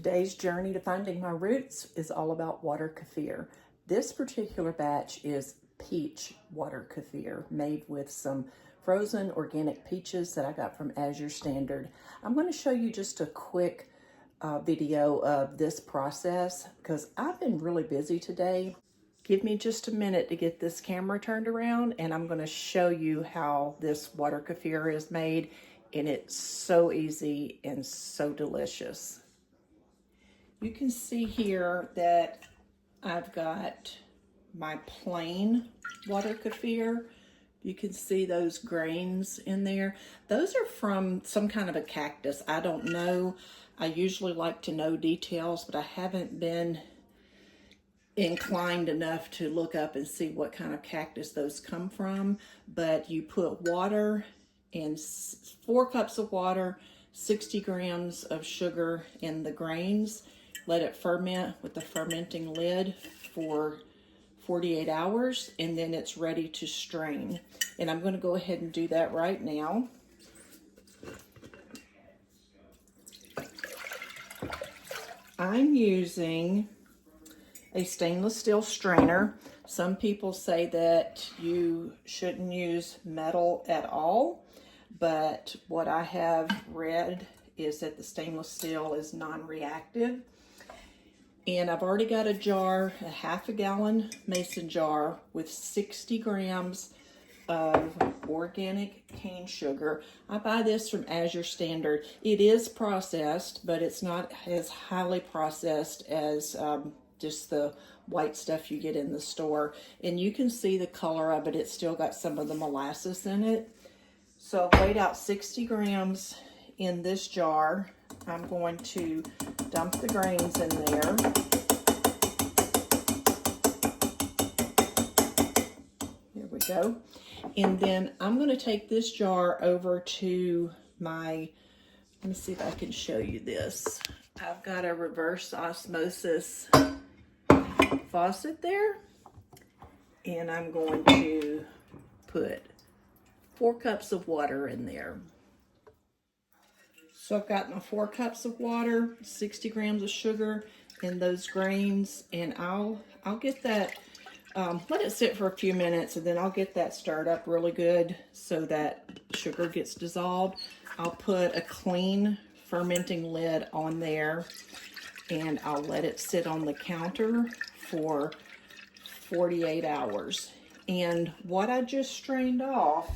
Today's journey to finding my roots is all about water kefir. This particular batch is peach water kefir made with some frozen organic peaches that I got from Azure Standard. I'm going to show you just a quick video of this process because I've been really busy today. Give me just a minute to get this camera turned around and I'm going to show you how this water kefir is made, and it's so easy and so delicious. You can see here that I've got my plain water kefir. You can see those grains in there. Those are from some kind of a cactus. I don't know. I usually like to know details, but I haven't been inclined enough to look up and see what kind of cactus those come from. But you put water in 4 cups of water, 60 grams of sugar in the grains. Let it ferment with the fermenting lid for 48 hours, and then it's ready to strain. And I'm going to go ahead and do that right now. I'm using a stainless steel strainer. Some people say that you shouldn't use metal at all, but what I have read is that the stainless steel is non-reactive. And I've already got a jar, a half-a-gallon mason jar with 60 grams of organic cane sugar. I buy this from Azure Standard. It is processed, but it's not as highly processed as just the white stuff you get in the store. And you can see the color of it. It's still got some of the molasses in it. So I've weighed out 60 grams in this jar. I'm going to dump the grains in there. Here we go. And then I'm going to take this jar over to my, let me see if I can show you this. I've got a reverse osmosis faucet there. And I'm going to put 4 cups of water in there. So I've got my 4 cups of water, 60 grams of sugar, and those grains, and I'll get that, let it sit for a few minutes, and then I'll get that stirred up really good so that sugar gets dissolved. I'll put a clean fermenting lid on there, and I'll let it sit on the counter for 48 hours. And what I just strained off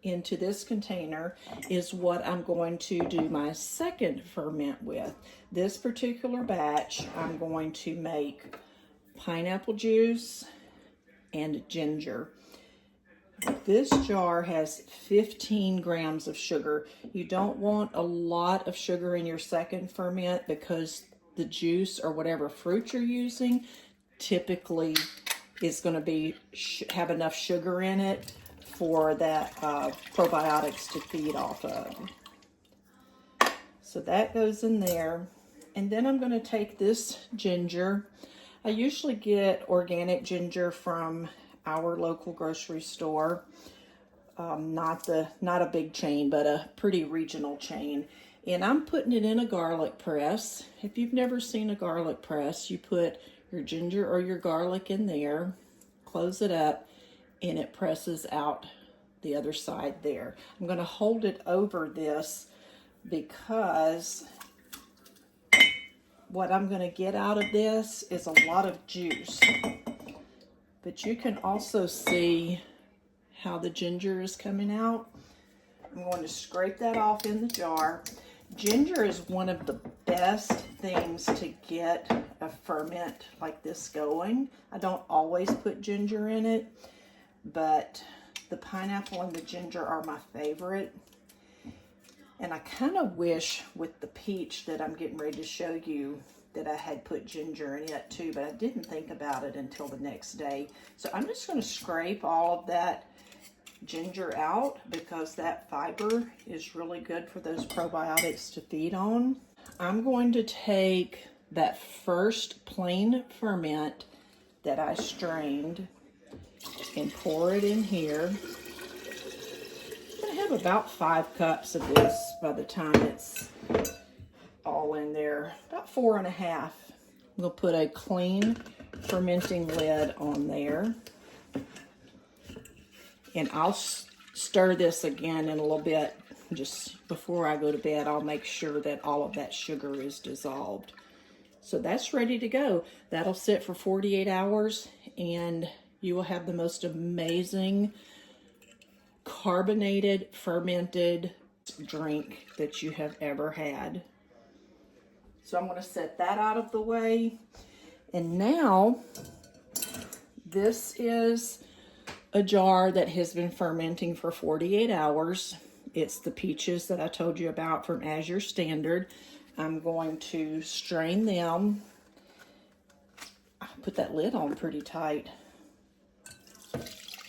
into this container is what I'm going to do my second ferment with. This particular batch, I'm going to make pineapple juice and ginger. This jar has 15 grams of sugar. You don't want a lot of sugar in your second ferment because the juice or whatever fruit you're using typically is going to be have enough sugar in it for that probiotics to feed off of. So that goes in there. And then I'm going to take this ginger. I usually get organic ginger from our local grocery store. Not a big chain, but a pretty regional chain. And I'm putting it in a garlic press. If you've never seen a garlic press, you put your ginger or your garlic in there, close it up, and it presses out the other side there. I'm going to hold it over this because what I'm going to get out of this is a lot of juice. But you can also see how the ginger is coming out. I'm going to scrape that off in the jar. Ginger is one of the best things to get a ferment like this going. I don't always put ginger in it, but the pineapple and the ginger are my favorite. And I kind of wish with the peach that I'm getting ready to show you that I had put ginger in it too, but I didn't think about it until the next day. So I'm just going to scrape all of that ginger out because that fiber is really good for those probiotics to feed on. I'm going to take that first plain ferment that I strained and pour it in here. I'm going to have about 5 cups of this by the time it's all in there, about 4.5. We'll put a clean fermenting lid on there. And I'll stir this again in a little bit. Just before I go to bed, I'll make sure that all of that sugar is dissolved. So that's ready to go. That'll sit for 48 hours and you will have the most amazing carbonated, fermented drink that you have ever had. So I'm going to set that out of the way. And now, this is a jar that has been fermenting for 48 hours. It's the peaches that I told you about from As Your Standard. I'm going to strain them. I put that lid on pretty tight. I'm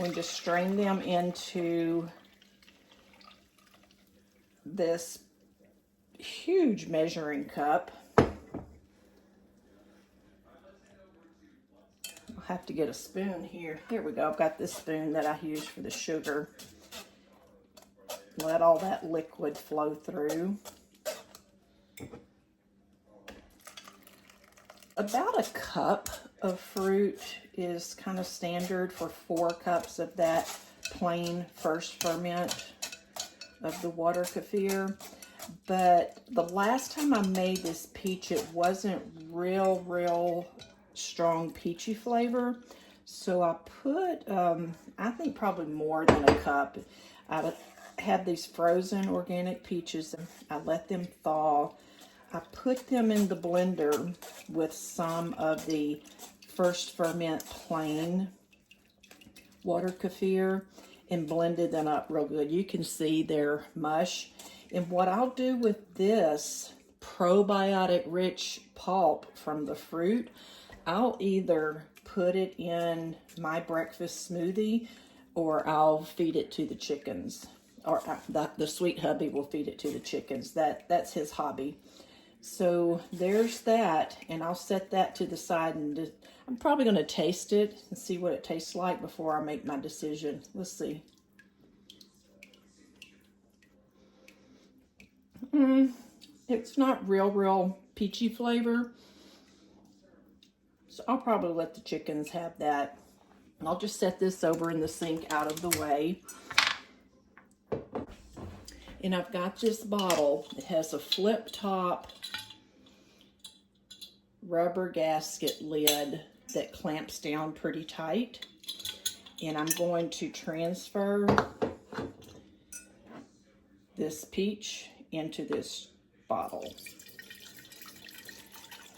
going to strain them into this huge measuring cup. I'll have to get a spoon here. Here we go. I've got this spoon that I use for the sugar. Let all that liquid flow through. About a cup of fruit is kind of standard for 4 cups of that plain first ferment of the water kefir. But the last time I made this peach, it wasn't real strong peachy flavor. So I put, I think probably more than a cup. I had these frozen organic peaches. I let them thaw. I put them in the blender with some of the first ferment plain water kefir and blended them up real good. You can see their mush. And what I'll do with this probiotic rich pulp from the fruit, I'll either put it in my breakfast smoothie or I'll feed it to the chickens. Or the sweet hubby will feed it to the chickens. That's his hobby. So there's that, and I'll set that to the side, and I'm probably going to taste it and see what it tastes like before I make my decision. Let's see. It's not real peachy flavor, so I'll probably let the chickens have that. I'll just set this over in the sink out of the way. And I've got this bottle. It has a flip top rubber gasket lid that clamps down pretty tight. And I'm going to transfer this peach into this bottle.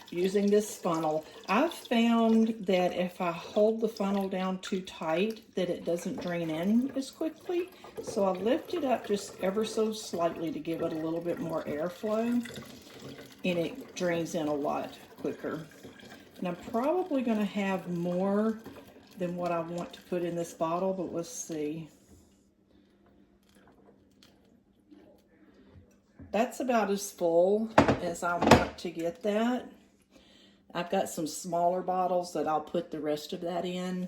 Using this funnel, I've found that if I hold the funnel down too tight, that it doesn't drain in as quickly. So I lift it up just ever so slightly to give it a little bit more airflow, and it drains in a lot quicker. And I'm probably going to have more than what I want to put in this bottle, but let's see. That's about as full as I want to get that. I've got some smaller bottles that I'll put the rest of that in,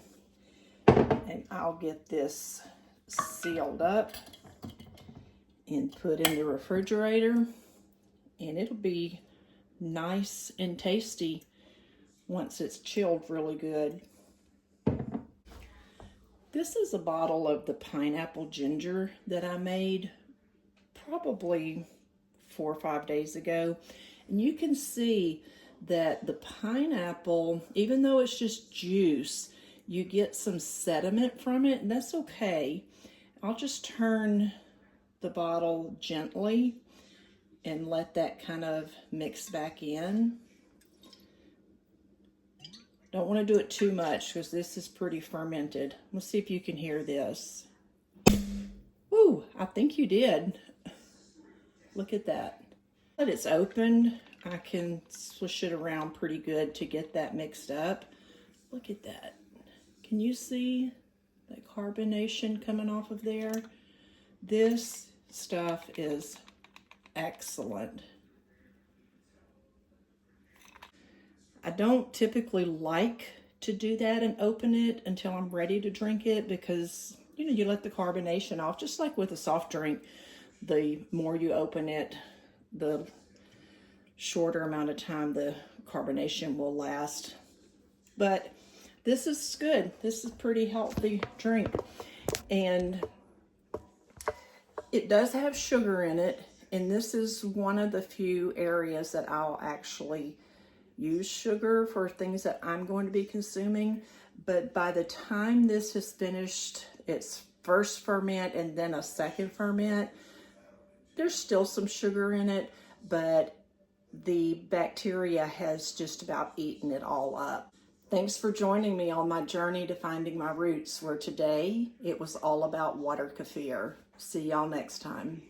and I'll get this sealed up and put in the refrigerator, and it'll be nice and tasty once it's chilled really good. This is a bottle of the pineapple ginger that I made probably 4 or 5 days ago, and you can see that the pineapple, even though it's just juice, you get some sediment from it, and that's okay. I'll just turn the bottle gently and let that kind of mix back in. Don't want to do it too much because this is pretty fermented. Let's see if you can hear this. Woo, I think you did. Look at that. But it's open. I can swish it around pretty good to get that mixed up. Look at that. Can you see that carbonation coming off of there? This stuff is excellent. I don't typically like to do that and open it until I'm ready to drink it because, you know, you let the carbonation off. Just like with a soft drink, the more you open it, the shorter amount of time the carbonation will last. But this is good. This is pretty healthy drink. And it does have sugar in it. And this is one of the few areas that I'll actually use sugar for things that I'm going to be consuming. But by the time this has finished its first ferment and then a second ferment, there's still some sugar in it, but the bacteria has just about eaten it all up. Thanks for joining me on my journey to finding my roots, where today it was all about water kefir. See y'all next time.